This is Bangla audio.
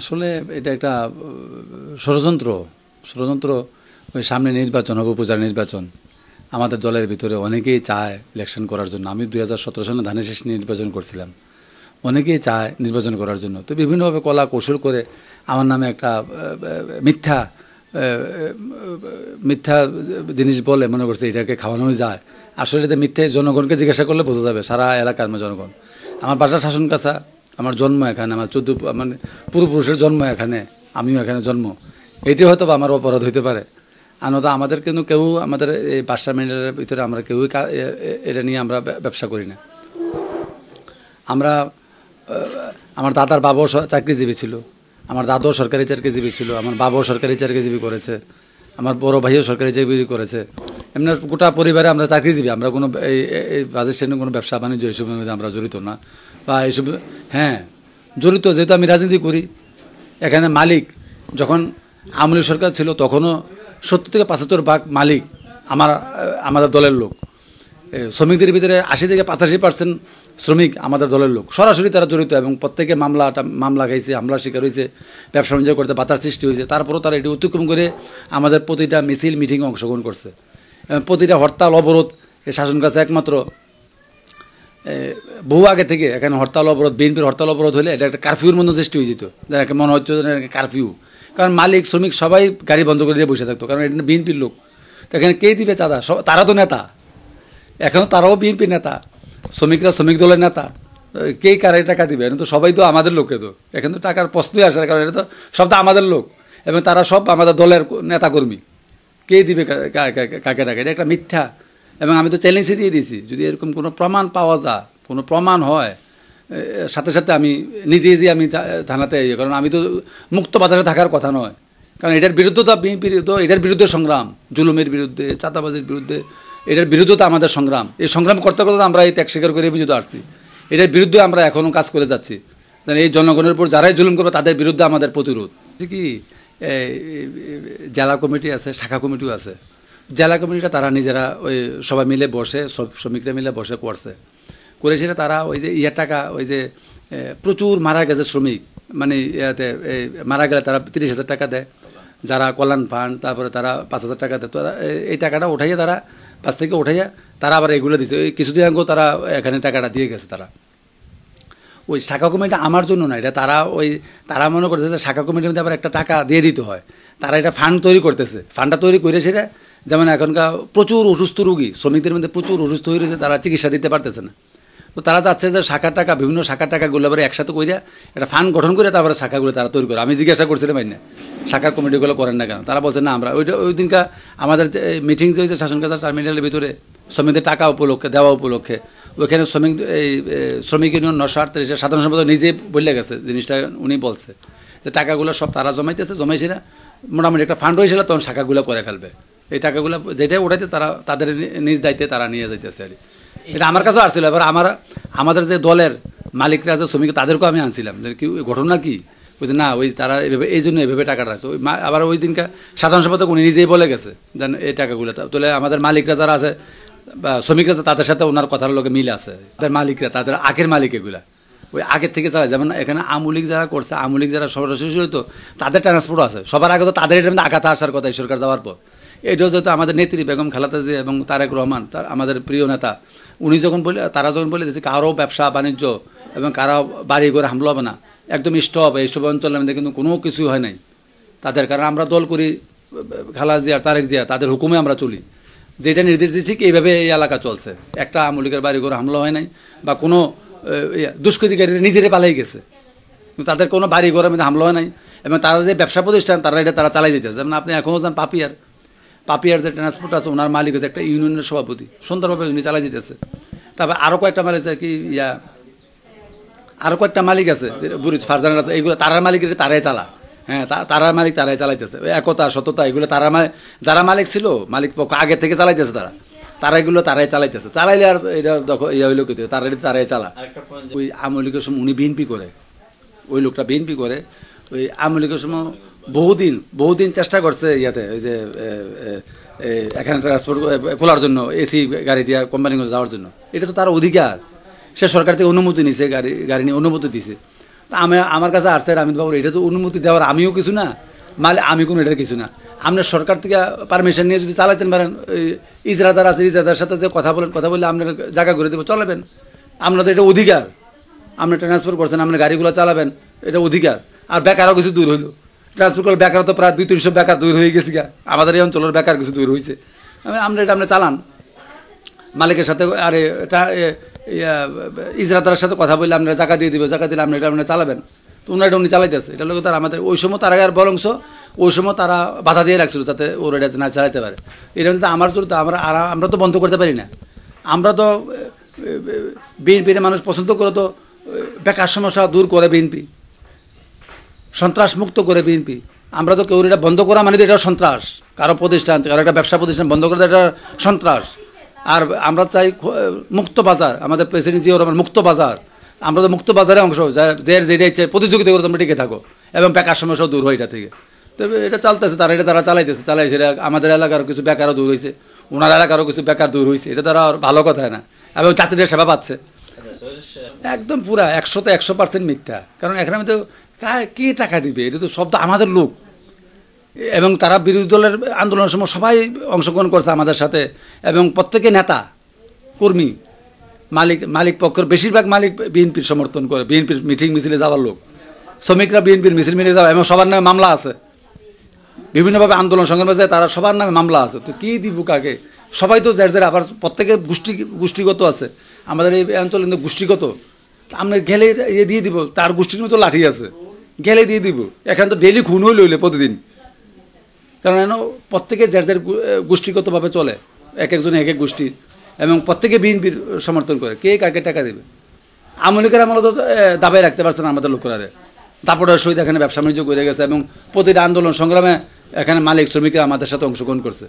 আসলে এটা একটা ষড়যন্ত্র ষড়যন্ত্র ওই সামনে নির্বাচন হবে, উপজেলা নির্বাচন। আমাদের দলের ভিতরে অনেকেই চায় ইলেকশন করার জন্য। আমি 2017 সালে ধানের শীষ নির্বাচন করছিলাম। অনেকেই চায় নির্বাচন করার জন্য, তো বিভিন্নভাবে কলা কৌশল করে আমার নামে একটা মিথ্যা মিথ্যা জিনিস বলে মনে করছে এটাকে খাওয়ানো যায়। আসলে এটা মিথ্যে, জনগণকে জিজ্ঞাসা করলে বোঝা যাবে, সারা এলাকার জনগণ। আমার বাসা শাসনকাছা, আমার জন্ম এখানে, আমার মানে পূর্বপুরুষের জন্ম এখানে, আমিও এখানে জন্ম। এটি হয়তো বা আমার অপরাধ হইতে পারে। আনত আমাদের কিন্তু কেউ আমাদের এই 5টা মিনিটের ভিতরে আমরা কেউই এটা নিয়ে আমরা ব্যবসা করি না। আমরা আমার দাদার বাবাও চাকরিজীবী ছিল, আমার দাদাও সরকারি চাকরিজীবী ছিল, আমার বাবাও সরকারি চাকরিজীবী করেছে, আমার বড় ভাইও সরকারি চাকরি করেছে। এমনি গোটা পরিবারে আমরা চাকরিজীবী। আমরা কোনো এই বাজেট শ্রেণীর কোনো ব্যবসা বাণিজ্য এইসবের মধ্যে আমরা জড়িত না, বা এইসব হ্যাঁ জড়িত। যেহেতু আমি রাজনীতি করি, এখানে মালিক যখন আওয়ামী লীগ সরকার ছিল তখনও 70 থেকে 75 ভাগ মালিক আমাদের দলের লোক। শ্রমিকদের ভিতরে 80 থেকে 85% শ্রমিক আমাদের দলের লোক, সরাসরি তারা জড়িত, এবং প্রত্যেকে মামলা খাইছে, হামলার শিকার হয়েছে, ব্যবসা বাণিজ্য করতে বাধার সৃষ্টি হয়েছে। তারপরেও তারা এটি অতিক্রম করে আমাদের প্রতিটা মিছিল মিটিংয়ে অংশগ্রহণ করছে। প্রতিটা হরতাল অবরোধ এই শাসন কাছে একমাত্র বহু আগে থেকে এখানে হরতাল অবরোধ, বিএনপির হরতাল অবরোধ হলে এটা একটা কারফিউর মধ্যে সৃষ্টি হয়ে যেত, যাকে মনে হচ্ছে কারফিউ। কারণ মালিক শ্রমিক সবাই গাড়ি বন্ধ করে দিয়ে বসে থাকতো, কারণ এটা বিএনপির লোক। তো এখানে কে দিবে চাঁদা? তারা তো নেতা, এখনও তারাও বিএনপির নেতা, শ্রমিকরা শ্রমিক দলের নেতা। কে কারে টাকা দিবে? এখন তো সবাই তো আমাদের লোকে, তো এখানে তো টাকার প্রশ্নই আসে না, কারণ এটা তো সব তো আমাদের লোক, এবং তারা সব আমাদের দলের নেতাকর্মী। কে দিবে কাকে টাকা? এটা একটা মিথ্যা। এবং আমি তো চ্যালেঞ্জই দিয়ে দিয়েছি, যদি এরকম কোনো প্রমাণ পাওয়া যায়, কোনো প্রমাণ হয়, সাথে সাথে আমি নিজে আমি থানাতে, কারণ আমি তো মুক্ত বাতাসে থাকার কথা নয়। কারণ এটার বিরুদ্ধে তো বিএনপির তো এটার বিরুদ্ধে সংগ্রাম, জুলুমের বিরুদ্ধে, চাঁদাবাজির বিরুদ্ধে, এটার বিরুদ্ধে তো আমাদের সংগ্রাম। এই সংগ্রাম করতে করতে আমরা এই ত্যাগ স্বীকার করে বুঝতে আসছি। এটার বিরুদ্ধে আমরা এখনও কাজ করে যাচ্ছি। এই জনগণের উপর যারাই জুলুম করবে তাদের বিরুদ্ধে আমাদের প্রতিরোধ। কি জেলা কমিটি আছে, শাখা কমিটিও আছে। জেলা কমিটিটা তারা নিজেরা ওই সবাই মিলে বসে, সব শ্রমিকরা মিলে বসে করেছিল। তারা ওই যে টাকা, ওই যে প্রচুর মারা গেছে শ্রমিক, মানে ইয়াতে মারা গেলে তারা 30,000 টাকা দেয়, যারা কল্যাণ ফান্ড, তারপরে তারা 5,000 টাকা দেয়। তো এই টাকাটা উঠাইয়া তারা পাশ থেকে উঠাইয়া তারা আবার এগুলো দিচ্ছে। ওই কিছুদিন আগেও তারা এখানে টাকাটা দিয়ে গেছে। তারা ওই শাখা কমিটিটা আমার জন্য না, এটা তারা মনে করছে যে শাখা কমিটির মধ্যে আবার একটা টাকা দিয়ে দিতে হয়। তারা এটা ফান্ড তৈরি করতেছে। ফান্ডটা তৈরি করে সেটা, যেমন এখনকার প্রচুর অসুস্থ রোগী, শ্রমিকদের মধ্যে প্রচুর অসুস্থ হয়ে রয়েছে, তারা চিকিৎসা দিতে পারতেছে না। তো তারা চাচ্ছে যে শাখার টাকা, বিভিন্ন শাখার টাকাগুলো আবার একসাথে করে একটা ফান্ড গঠন করে তারপরে শাখাগুলো তারা তৈরি করে। আমি জিজ্ঞাসা করছিলাম না শাখার কমিটিগুলো করেন না কেন? তারা বলছে না, আমরা ওই দিনকার আমাদের যে মিটিং যে হয়েছে শাসনকাছা টার্মিনালের ভিতরে শ্রমিকদের টাকা উপলক্ষে, দেওয়া উপলক্ষে, ওইখানে শ্রমিক ইউনিয়ন 938 সাধারণ সম্পাদক নিজে বলে গেছে জিনিসটা। উনি বলছে যে টাকাগুলো সব তারা জমাইছে না, মোটামুটি একটা ফান্ড হয়েছিল, তখন শাখাগুলো করে ফেলবে। এই টাকাগুলো যেটাই উঠাইতে তারা তাদের নিজ দায়িত্বে তারা নিয়ে যাইতেছে। আর এটা আমার কাছেও আসছিল। এবার আমাদের যে দলের মালিকরা যে শ্রমিক, তাদেরকেও আমি আনছিলাম যে কি ঘটনা কি, বুঝছে না, ওই তারা এভাবে এই জন্য এভাবে টাকাটা আছে। আবার ওই দিনকার সাধারণ সম্পাদক উনি নিজেই বলে গেছে যেন এই টাকাগুলো তাহলে আমাদের মালিকরা যারা আছে বা শ্রমিকরা, তাদের সাথে ওনার কথার লোকে মিল আছে। তাদের মালিকরা, তাদের আগের মালিক, এগুলা ওই আগের থেকে চালায়। যেমন এখানে আওয়ামী লীগ যারা করছে, আওয়ামী লীগ যারা সরাসরি হইতো, তাদের ট্রান্সপোর্ট আছে। সবার আগে তো তাদের এটার মধ্যে আঘাত আসার কথা এই সরকার যাওয়ার পর। এটাও যেহেতু আমাদের নেত্রী বেগম খালেদা জিয়া এবং তারেক রহমান, আমাদের প্রিয় নেতা, উনি তারা যখন বলে দিয়েছে কারো ব্যবসা বাণিজ্য এবং কারো বাড়ি ঘরে হামলা হবে না, একদম স্টপ, এইসব অঞ্চলের মধ্যে কিন্তু কোনো কিছুই হয় নাই তাদের। কারণ আমরা দল করি খালেদা জিয়া, তারেক জিয়া, তাদের হুকুমে আমরা চলি। যেটা নির্দেশ দিচ্ছে ঠিক এইভাবে এই এলাকা চলছে। একটা আওয়ামী লীগের বাড়ি ঘরে হামলা হয় নাই, বা কোনো দুষ্কৃতিকারী নিজেরাই পালাই গেছে, কিন্তু তাদের কোনো বাড়ি ঘরের মধ্যে হামলা হয় নাই। এবং তারা যে ব্যবসা প্রতিষ্ঠান, তারা চালাই যেতেছে। যেমন আপনি এখনও যান পাপিয়ার যে ট্রান্সপোর্ট আছে, ওনার মালিক হচ্ছে একটা ইউনিয়নের সভাপতি, সুন্দরভাবে উনি চালাই যেতেছে। তারপর আরও কয়েকটা মালিক আছে, কি আরও কয়েকটা মালিক আছে, বুরিজ ফারজানার আছে, এইগুলো তারার মালিক, তারাই চালা। হ্যাঁ, তারার মালিক তারাই চালাইতেছে। একতা, সততা, এগুলো যারা মালিক ছিল, মালিক পক্ষ আগে থেকে চালাইতেছে, তারা এগুলো তারাই চালাইতেছে। চালাইলে আর এটা হইলো কি, তারাই চালা। ওই আওয়ামী লীগের সময় উনি বিএনপি করে, ওই লোকটা বিএনপি করে। ওই আওয়ামী লীগের সময় বহুদিন চেষ্টা করছে ইয়াতে, ওই যে এখানে ট্রান্সপোর্ট খোলার জন্য, এসি গাড়ি দিয়ে কোম্পানিগুলো যাওয়ার জন্য। এটা তো তার অধিকার, সে সরকার থেকে অনুমতি নিছে, গাড়ি নিয়ে অনুমতি দিছে। তা আমার কাছে আসছে আমি বাবু এটা তো অনুমতি দেওয়ার আমিও কিছু না, আমি কোনো এটার কিছু না। আপনার সরকার থেকে পারমিশন নিয়ে যদি চালাতেন পারেন, ইজরাদার আছে, ইজরাদার সাথে যে কথা বললে আপনার জায়গা করে দেবো, চলাবেন। আপনাদের এটা অধিকার, আপনি ট্রান্সফার করছেন, আপনার গাড়িগুলো চালাবেন, এটা অধিকার। আর বেকারও কিছু দূর হইলো, ট্রান্সফার করলে বেকার তো প্রায় 200-300 বেকার দূর হয়ে গেছে গা, আমাদের এই অঞ্চলের বেকার কিছু দূর হয়েছে। আপনি চালান মালিকের সাথে, আরে ইজরাদারের সাথে কথা বললে আপনারা জায়গা দিয়ে দিবে, জায়গা দিলে আপনি এটা চালাবেন। তো ওনারা উনি চালাইতেছে, এটা লোক তার আমাদের ওই সময় তার আগে আর বরংস ওই সময় তারা বাধা দিয়ে রাখছিল যাতে ওরা এটা না চালাইতে পারে। এটা কিন্তু আমার জন্য আমরা তো বন্ধ করতে পারি না। আমরা তো বিএনপির মানুষ পছন্দ করে, তো বেকার সমস্যা দূর করে বিএনপি, সন্ত্রাস মুক্ত করে বিএনপি। আমরা তো কেউ এটা বন্ধ করা মানে এটা সন্ত্রাস, কারো প্রতিষ্ঠান, কারো একটা ব্যবসা প্রতিষ্ঠান বন্ধ করে এটা সন্ত্রাস। আর আমরা চাই মুক্ত বাজার, আমাদের প্রেসিডেন্ট জিয়াউর রহমান মুক্ত বাজার। আমরা তো মুক্ত বাজারে অংশ, যেটা ইচ্ছে প্রতিযোগিতা করে তোমরা টিকে থাকো এবং বেকার সমস্যাও দূর হয় এটা থেকে। তবে এটা চালতেছে, তারা চালাইতেছে, সেটা আমাদের এলাকার কিছু বেকারও দূর হয়েছে, ওনার এলাকারও কিছু বেকার দূর হয়েছে, এটা তারা ভালো কথা না। এবং যাত্রীদের সেবা পাচ্ছে একদম পুরা 100-তে 100% মিথ্যা। কারণ এখানে আমি তো কে টাকা দিবে, এটা তো সব তো আমাদের লোক। এবং তারা বিরোধী দলের আন্দোলনের সময় সবাই অংশগ্রহণ করছে আমাদের সাথে, এবং প্রত্যেকে নেতা কর্মী, মালিক পক্ষের বেশিরভাগ মালিক বিএনপির সমর্থন করে, বিএনপির মিটিং মিছিলে যাওয়ার লোক, শ্রমিকরা বিএনপির মিছিল মিলে যাওয়া, এবং সবার নামে মামলা আছে, বিভিন্নভাবে আন্দোলন সংগ্রামে যায় তারা, সবার নামে মামলা আছে। তো কী দিব কাকে? সবাই তো যার আবার প্রত্যেকের গোষ্ঠীগত আছে, আমাদের এই অঞ্চলে কিন্তু গোষ্ঠীগত। আমরা গেলে দিয়ে দিব, তার গোষ্ঠীর মতো লাঠি আছে, গেলে দিয়ে দিব। এখানে তো ডেইলি খুন হইলে প্রতিদিন, কারণ প্রত্যেকে যার গোষ্ঠীগতভাবে চলে, একজন এক গোষ্ঠী, এবং প্রত্যেকে বিএনপির সমর্থন করে। কে কাকে টাকা দেবে? আওয়ামী লীগের আমলে তো দাবাই রাখতে পারছে না আমাদের লোকেরা, তারপরে সহিত এখানে ব্যবসা বাণিজ্য করে গেছে, এবং প্রতিটা আন্দোলন সংগ্রামে এখানে মালিক শ্রমিকরা আমাদের সাথে অংশগ্রহণ করছে।